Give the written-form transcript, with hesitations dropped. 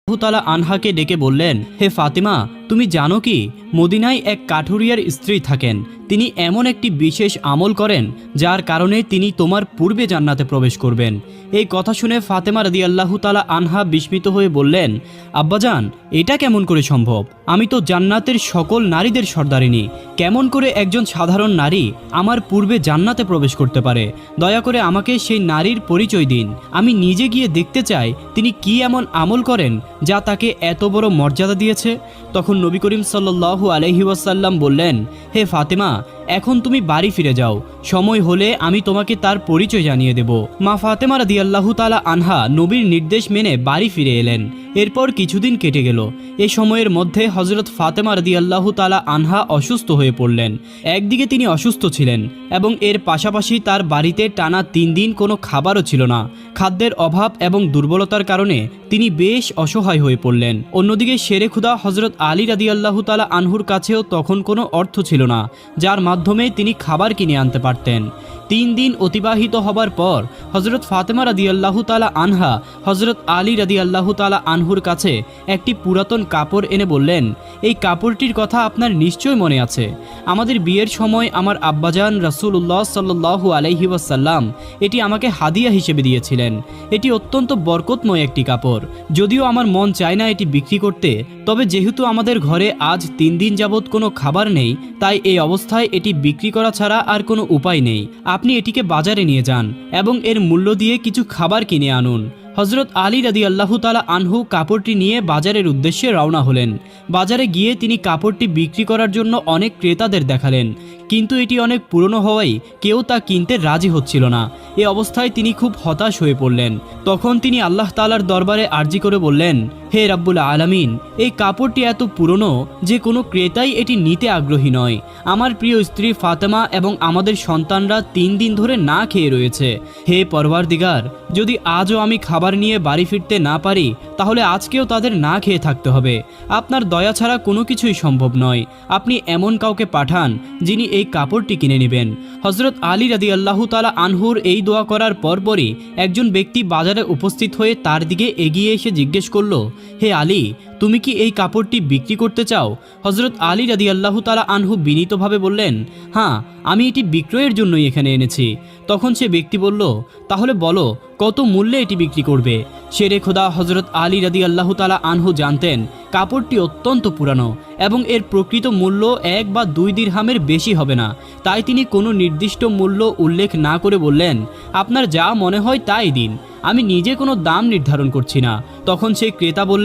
তাআলা আনহাকে ডেকে বললেন, হে ফাতিমা, তুমি জানো কি মদিনায় এক কাঠুরিয়ার স্ত্রী থাকেন, তিনি এমন একটি বিশেষ আমল করেন যার কারণে তিনি তোমার পূর্বে জান্নাতে প্রবেশ করবেন। এই কথা শুনে ফাতেমা রাদিয়াল্লাহু তাআলা আনহা বিস্মিত হয়ে বললেন, আব্বাজান, এটা কেমন করে সম্ভব? আমি তো জান্নাতের সকল নারীদের সর্দারিনী, কেমন করে একজন সাধারণ নারী আমার পূর্বে জান্নাতে প্রবেশ করতে পারে? দয়া করে আমাকে সেই নারীর পরিচয় দিন, আমি নিজে গিয়ে দেখতে চাই তিনি কি এমন আমল করেন যা তাকে এত বড় মর্যাদা দিয়েছে। তখন নবী করিম সাল্লাল্লাহু আলাইহি ওয়াসাল্লাম বললেন, হে ফাতেমা, এখন তুমি বাড়ি ফিরে যাও, সময় হলে আমি তোমাকে তার পরিচয় জানিয়ে দেব। মা ফাতেমা রাদিয়াল্লাহু তাআলা আনহা নবীর নির্দেশ মেনে বাড়ি ফিরে এলেন। এরপর কিছুদিন কেটে গেল। এ সময়ের মধ্যে হযরত ফাতেমা রাদিয়াল্লাহু তাআলা আনহা অসুস্থ হয়ে পড়লেন। একদিকে তিনি অসুস্থ ছিলেন এবং এর পাশাপাশি তার বাড়িতে টানা 3 দিন কোনো খাবারও ছিল না। খাদ্যের অভাব এবং দুর্বলতার কারণে তিনি বেশ অসহায় হয়ে পড়লেন। অন্যদিকে শেরে খুদা হযরত আলী রাদিয়াল্লাহু তাআলা আনহুর কাছেও তখন কোনো অর্থ ছিল না যার মাধ্যমে তিনি খাবার কিনে আনতে পারতেন। 3 দিন অতিবাহিত হবার পর হযরত ফাতেমা রাদিয়াল্লাহু তাআলা আনহা হযরত আলী রাদিয়াল্লাহু তাআলা আনহুর কাছে একটি পুরাতন কাপড় এনে বললেন, এই কাপড়টির কথা আপনার নিশ্চয় মনে আছে, আমাদের বিয়ের সময় আমার আব্বাজান রাসূলুল্লাহ সাল্লাল্লাহু আলাইহি ওয়াসাল্লাম এটি আমাকে হাদিয়া হিসেবে দিয়েছিলেন। এটি অত্যন্ত বরকতময় একটি কাপড়, যদিও আমার মন চায় না এটি বিক্রি করতে, তবে যেহেতু আমাদের ঘরে আজ 3 দিন যাবৎ কোনো খাবার নেই, তাই এই অবস্থায় এটি বিক্রি করা ছাড়া আর কোনো উপায় নেই। আপনি এটিকে বাজারে নিয়ে যান এবং এর মূল্য দিয়ে কিছু খাবার কিনে আনুন। হযরত আলী রাদিয়াল্লাহু তাআলা আনহু কাপড়টি নিয়ে বাজারের উদ্দেশ্যে রওনা হলেন। বাজারে গিয়ে তিনি কাপড়টি বিক্রি করার জন্য অনেক ক্রেতাদের দেখালেন, কিন্তু এটি অনেক পুরনো হওয়ায় কেউ তা কিনতে রাজি হচ্ছিল না। এ অবস্থায় তিনি খুব হতাশ হয়ে পড়লেন। তখন তিনি আল্লাহ তাআলার দরবারে আরজি করে বললেন, হে রাব্বুল আলামিন, এই কাপড়টি এত পুরনো যে কোনো ক্রেতাই এটি নিতে আগ্রহী নয়। আমার প্রিয় স্ত্রী ফাতেমা এবং আমাদের সন্তানরা 3 দিন ধরে না খেয়ে রয়েছে। হে পরওয়ারদিগার, যদি আজও আমি খাবার নিয়ে বাড়ি ফিরতে না পারি, তাহলে আজকেও তাদের না খেয়ে থাকতে হবে। আপনার দয়া ছাড়া কোনো কিছুই সম্ভব নয়। আপনি এমন কাউকে পাঠান যিনি এই কাপড়টি কিনে নেবেন। হযরত আলী রাদিয়াল্লাহু তাআলা আনহুর এই দোয়া করার পরপরই একজন ব্যক্তি বাজারে উপস্থিত হয়ে তার দিকে এগিয়ে এসে জিজ্ঞেস করল, হে আলী, তুমি কি এই কাপড়টি বিক্রি করতে চাও? হযরত আলী রাদিয়াল্লাহু তাআলা আনহু বিনীতভাবে বললেন, হ্যাঁ, আমি এটি বিক্রয়ের জন্যই এখানে এনেছি। তখন সে ব্যক্তি বলল, তাহলে বলো কত মূল্যে এটি বিক্রি করবে? শেরে খোদা হযরত আলী রাদিয়াল্লাহু তাআলা আনহু জানতেন কাপড়টি অত্যন্ত পুরানো এবং এর প্রকৃত মূল্য 1 বা 2 দিরহামের বেশি হবে না। তাই তিনি কোনো নির্দিষ্ট মূল্য উল্লেখ না করে বললেন, আপনার যা মনে হয় তাই দিন, আমি নিজে কোনো দাম নির্ধারণ করছি না। তখন সেই ক্রেতা বললেন,